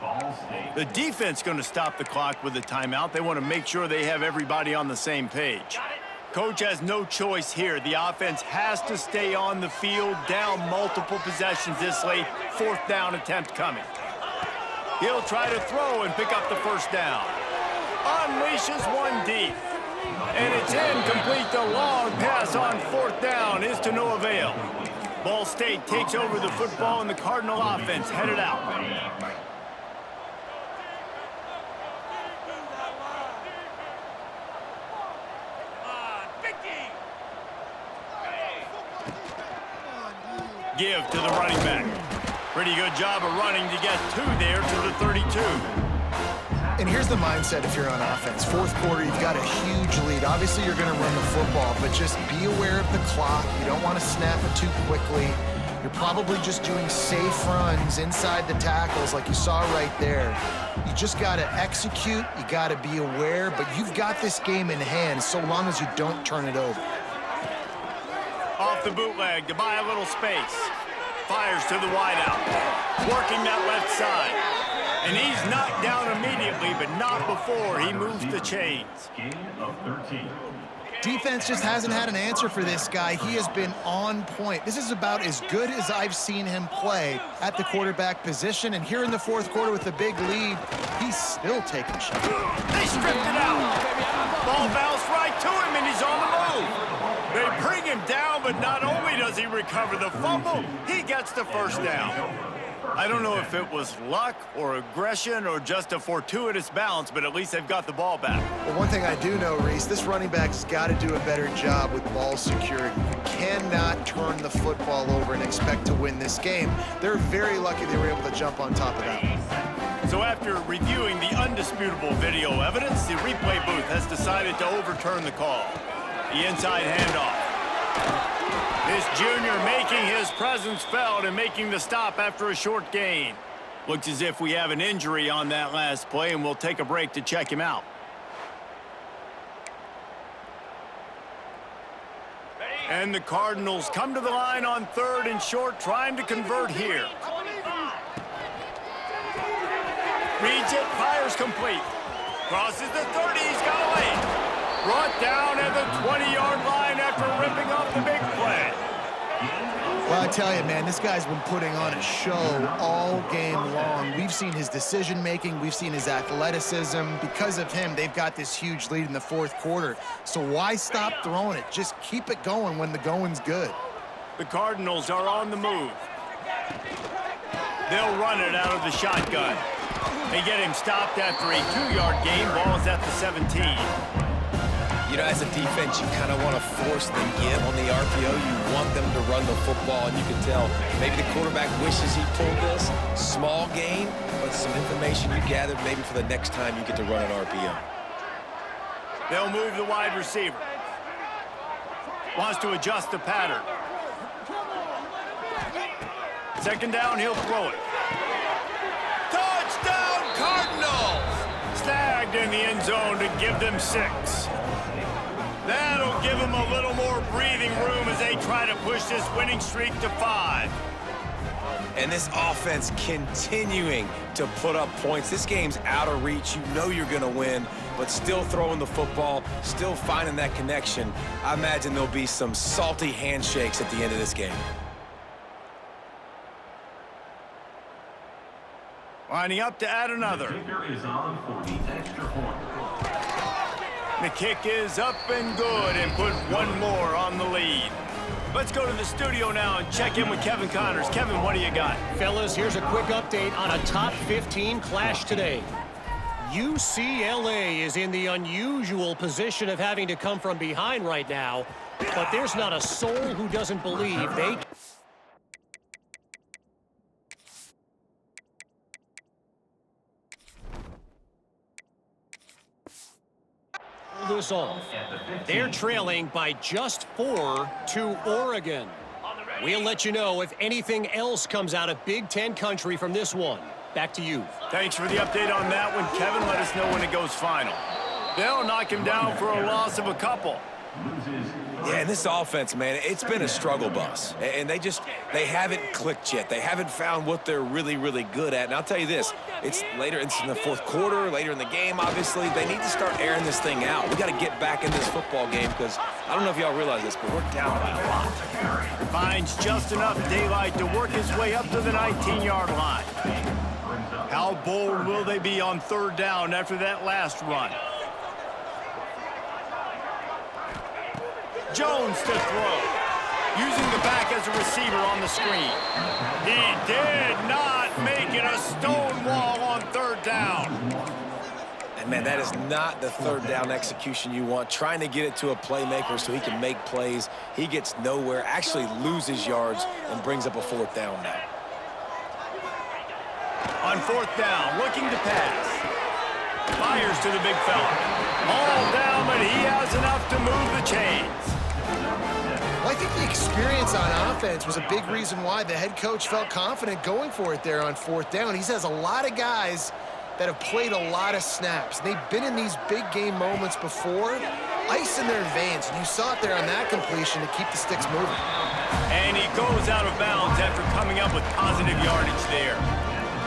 The defense going to stop the clock with a timeout. They want to make sure they have everybody on the same page. Coach has no choice here. The offense has to stay on the field, down multiple possessions this late. Fourth down attempt coming. He'll try to throw and pick up the first down. Unleashes one deep. And it's incomplete. The long pass on fourth down is to no avail. Ball State takes over the football, and the Cardinal offense headed out. Give to the running back. Pretty good job of running to get 2 there to the 32. And here's the mindset if you're on offense. Fourth quarter, you've got a huge lead. Obviously, you're going to run the football, but just be aware of the clock. You don't want to snap it too quickly. You're probably just doing safe runs inside the tackles like you saw right there. You just got to execute. You got to be aware, but you've got this game in hand so long as you don't turn it over. Off the bootleg to buy a little space. Fires to the wideout. Working that left side. And he's knocked down immediately, but not before he moves the chains. Gain of 13. Defense just hasn't had an answer for this guy. He has been on point. This is about as good as I've seen him play at the quarterback position. And here in the fourth quarter with a big lead, he's still taking shots. They stripped it out. Ball bounced right to him, and he's on the move. They bring him down, but not only does he recover the fumble, he gets the first down. I don't know if it was luck or aggression or just a fortuitous bounce, but at least they've got the ball back. Well, one thing I do know, Reese, this running back's got to do a better job with ball security. You cannot turn the football over and expect to win this game. They're very lucky they were able to jump on top of that one. So after reviewing the undisputable video evidence, the replay booth has decided to overturn the call. The inside handoff. This junior making his presence felt and making the stop after a short gain. Looks as if we have an injury on that last play, and we'll take a break to check him out. And the Cardinals come to the line on third and short, trying to convert here. Reads it, fires complete. Crosses the 30, he's got a lane. Brought down at the 20-yard line after ripping off the big play. Well, I tell you, man, this guy's been putting on a show all game long. We've seen his decision-making. We've seen his athleticism. Because of him, they've got this huge lead in the fourth quarter. So why stop throwing it? Just keep it going when the going's good. The Cardinals are on the move. They'll run it out of the shotgun. They get him stopped after a 2-yard gain. Ball is at the 17. You know, as a defense, you kind of want to force the give on the RPO. You want them to run the football, and you can tell maybe the quarterback wishes he pulled this. Small gain, but some information you gathered maybe for the next time you get to run an RPO. They'll move the wide receiver. Wants to adjust the pattern. Second down, he'll throw it. Touchdown, Cardinals! Snagged in the end zone to give them 6. That'll give them a little more breathing room as they try to push this winning streak to 5. And this offense continuing to put up points. This game's out of reach. You know you're going to win, but still throwing the football, still finding that connection. I imagine there'll be some salty handshakes at the end of this game. Lining up to add another. The kicker is on for the extra point. The kick is up and good, and put one more on the Let's go to the studio now and check in with Kevin Connors. Kevin, what do you got? Fellas, here's a quick update on a top 15 clash today. UCLA is in the unusual position of having to come from behind right now, but there's not a soul who doesn't believe they pull this off. They're trailing by just 4 to Oregon. We'll let you know if anything else comes out of Big Ten country from this one. Back to you. Thanks for the update on that one, Kevin. Let us know when it goes final. They'll knock him down for a loss of a couple. Yeah, and this offense, man, it's been a struggle bus. And they haven't clicked yet. They haven't found what they're really, really good at. And I'll tell you this, it's in the fourth quarter, later in the game, obviously. They need to start airing this thing out. We got to get back in this football game because I don't know if y'all realize this, but we're down by a lot. Finds just enough daylight to work his way up to the 19-yard line. How bold will they be on third down after that last run? Jones to throw. Using the back as a receiver on the screen. He did not make it a stone wall on third down. And, man, that is not the third down execution you want. Trying to get it to a playmaker so he can make plays. He gets nowhere, actually loses yards, and brings up a fourth down now. On fourth down, looking to pass. Fires to the big fella. All down, but he has enough to move the chains. Well, I think the experience on offense was a big reason why the head coach felt confident going for it there on fourth down. He has a lot of guys that have played a lot of snaps. They've been in these big game moments before, ice in their veins. And you saw it there on that completion to keep the sticks moving. And he goes out of bounds after coming up with positive yardage there.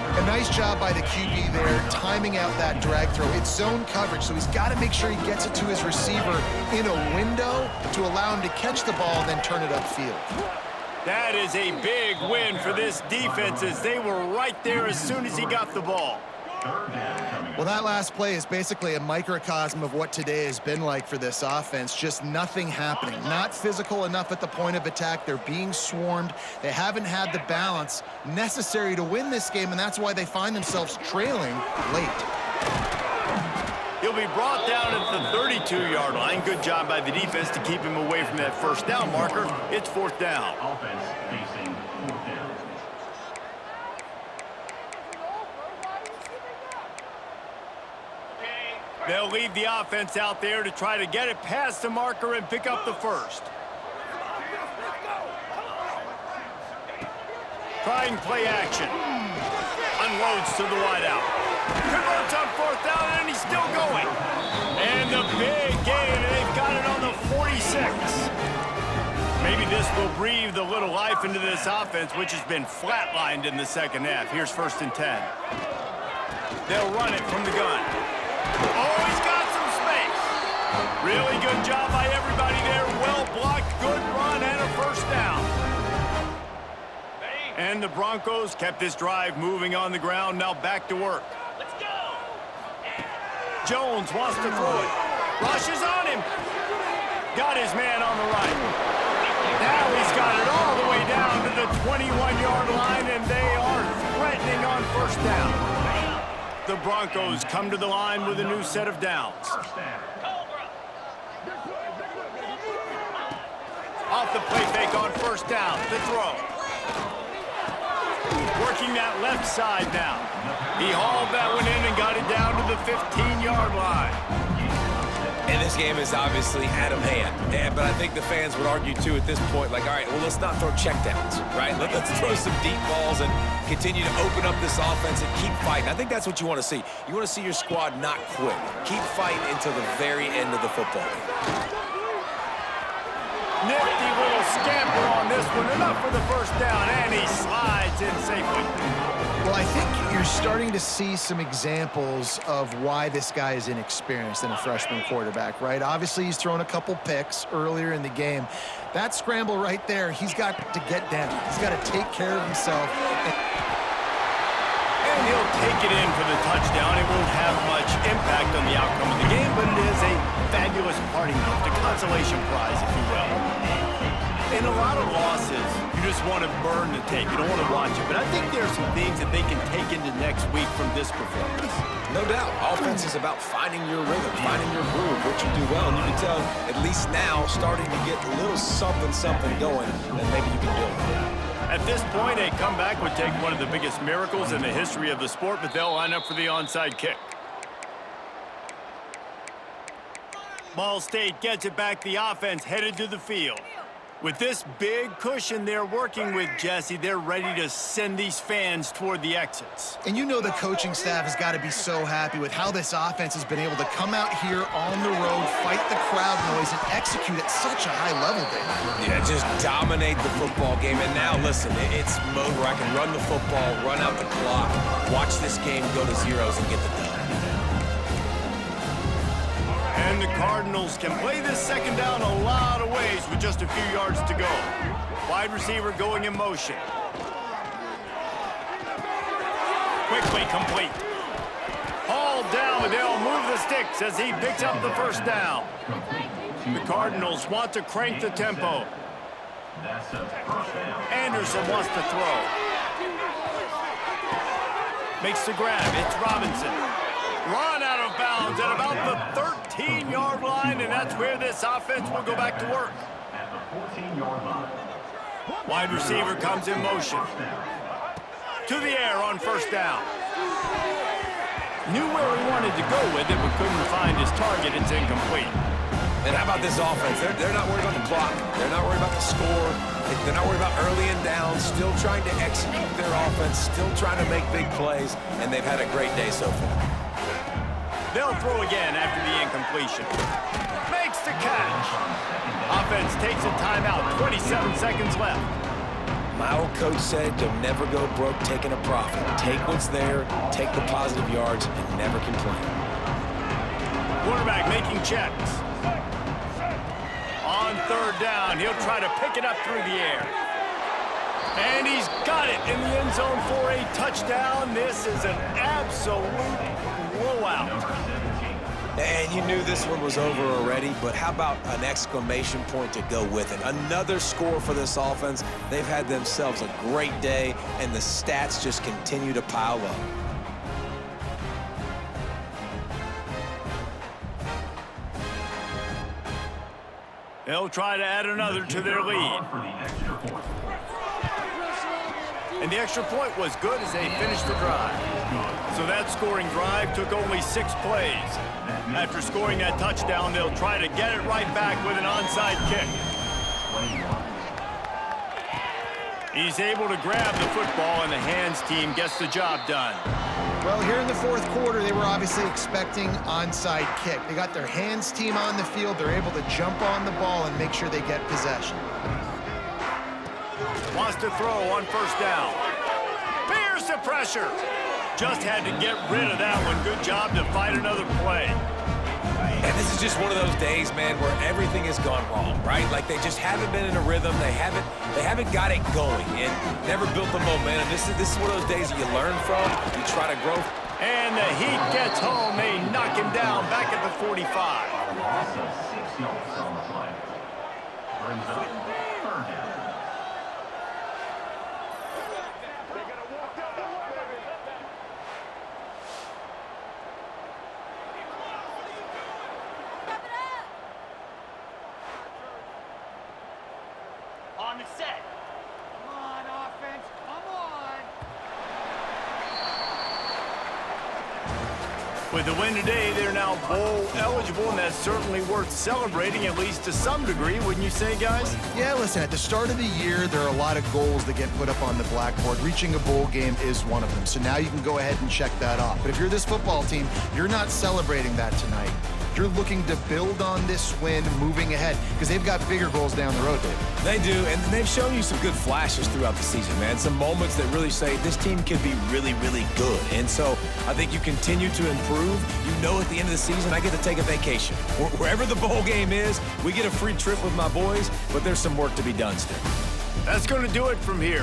A nice job by the QB there, timing out that drag throw. It's zone coverage, so he's got to make sure he gets it to his receiver in a window to allow him to catch the ball and then turn it upfield. That is a big win for this defense as they were right there as soon as he got the ball. Well, that last play is basically a microcosm of what today has been like for this offense. Just nothing happening. Not physical enough at the point of attack. They're being swarmed. They haven't had the balance necessary to win this game, and that's why they find themselves trailing late. He'll be brought down at the 32-yard line. Good job by the defense to keep him away from that first down marker. It's fourth down. Offense facing fourth down. They'll leave the offense out there to try to get it past the marker and pick up the first. Trying play action. Unloads to the wideout. Converts on fourth down, and he's still going. And the big gain, and they've got it on the 46. Maybe this will breathe a little life into this offense, which has been flatlined in the second half. Here's 1st and 10. They'll run it from the gun. Oh, he's got some space. Really good job by everybody there. Well blocked, good run, and a first down. And the Broncos kept this drive moving on the ground. Now back to work. Let's go. Jones wants to throw it. Rushes on him. Got his man on the right. Now he's got it all the way down to the 21-yard line, and they are threatening on first down. The Broncos come to the line with a new set of downs. Off the play fake on first down. The throw. Working that left side now. He hauled that one in and got it down to the 15-yard line. And this game is obviously out of hand. But I think the fans would argue, too, at this point, like, all right, well, let's not throw checkdowns, right? Let's throw some deep balls and continue to open up this offense and keep fighting. I think that's what you want to see. You want to see your squad not quit. Keep fighting until the very end of the football game. Nifty little scamper on this one. Enough for the first down, and he slides in safely. Well, I think you're starting to see some examples of why this guy is inexperienced in a freshman quarterback, right? Obviously, he's thrown a couple picks earlier in the game. That scramble right there, he's got to get down. He's got to take care of himself. And he'll take it in for the touchdown. It won't have much impact on the outcome of the game, but it is a fabulous parting gift, a consolation prize, if you will. And a lot of losses, you just want to burn the tape. You don't want to watch it. But I think there's some things that they can take into next week from this performance. No doubt. Offense is about finding your rhythm, finding your groove, what you do well. And you can tell, at least now, starting to get a little something going that maybe you can do. At this point, a comeback would take one of the biggest miracles in the history of the sport, but they'll line up for the onside kick. Ball State gets it back. The offense headed to the field. With this big cushion they're working with, Jesse, they're ready to send these fans toward the exits. And you know the coaching staff has got to be so happy with how this offense has been able to come out here on the road, fight the crowd noise, and execute at such a high level, Dave. Yeah, just dominate the football game. And now, listen, it's mode where I can run the football, run out the clock, watch this game go to zeros and get the dub. And the Cardinals can play this second down a lot of ways with just a few yards to go. Wide receiver going in motion. Quickly complete. Hauled down, but they'll move the sticks as he picks up the first down. The Cardinals want to crank the tempo. That's a first down. Anderson wants to throw. Makes the grab. It's Robinson. Run out of bounds at about the 13-yard line, and that's where this offense will go back to work. At the 14-yard line. Wide receiver comes in motion. To the air on first down. Knew where he wanted to go with it, but couldn't find his target. It's incomplete. And how about this offense? They're not worried about the clock. They're not worried about the score. They're not worried about early and down. Still trying to execute their offense. Still trying to make big plays. And they've had a great day so far. They'll throw again after the incompletion. Makes the catch. Offense takes a timeout. 27 seconds left. My old coach said you'll never go broke taking a profit. Take what's there, take the positive yards, and never complain. Quarterback making checks. On third down, he'll try to pick it up through the air. And he's got it in the end zone for a touchdown. This is an absolute blowout. And you knew this one was over already, but how about an exclamation point to go with it? Another score for this offense. They've had themselves a great day, and the stats just continue to pile up. They'll try to add another to their lead. For the extra point. And the extra point was good as they finished the drive. So that scoring drive took only 6 plays. After scoring that touchdown, they'll try to get it right back with an onside kick. He's able to grab the football, and the hands team gets the job done. Well, here in the fourth quarter, they were obviously expecting onside kick. They got their hands team on the field. They're able to jump on the ball and make sure they get possession. Wants to throw on first down. Bears the pressure. Just had to get rid of that one. Good job to fight another play. And this is just one of those days, man, where everything has gone wrong, right? Like they just haven't been in a rhythm. They haven't got it going and never built the momentum. This is one of those days that you learn from. You try to grow. And the Heat gets home. They knock him down back at the 45. Loss of 6 yards on the play. Brings up third down. On the set. Come on, offense. Come on. With the win today, they're now bowl eligible, and that's certainly worth celebrating, at least to some degree, wouldn't you say, guys? Yeah, listen, at the start of the year, there are a lot of goals that get put up on the blackboard. Reaching a bowl game is one of them. So now you can go ahead and check that off. But if you're this football team, you're not celebrating that tonight. You're looking to build on this win moving ahead because they've got bigger goals down the road, David. They do, and they've shown you some good flashes throughout the season, man. Some moments that really say this team can be really, really good. And so I think you continue to improve. You know at the end of the season, I get to take a vacation. Wherever the bowl game is, we get a free trip with my boys, but there's some work to be done still. That's going to do it from here.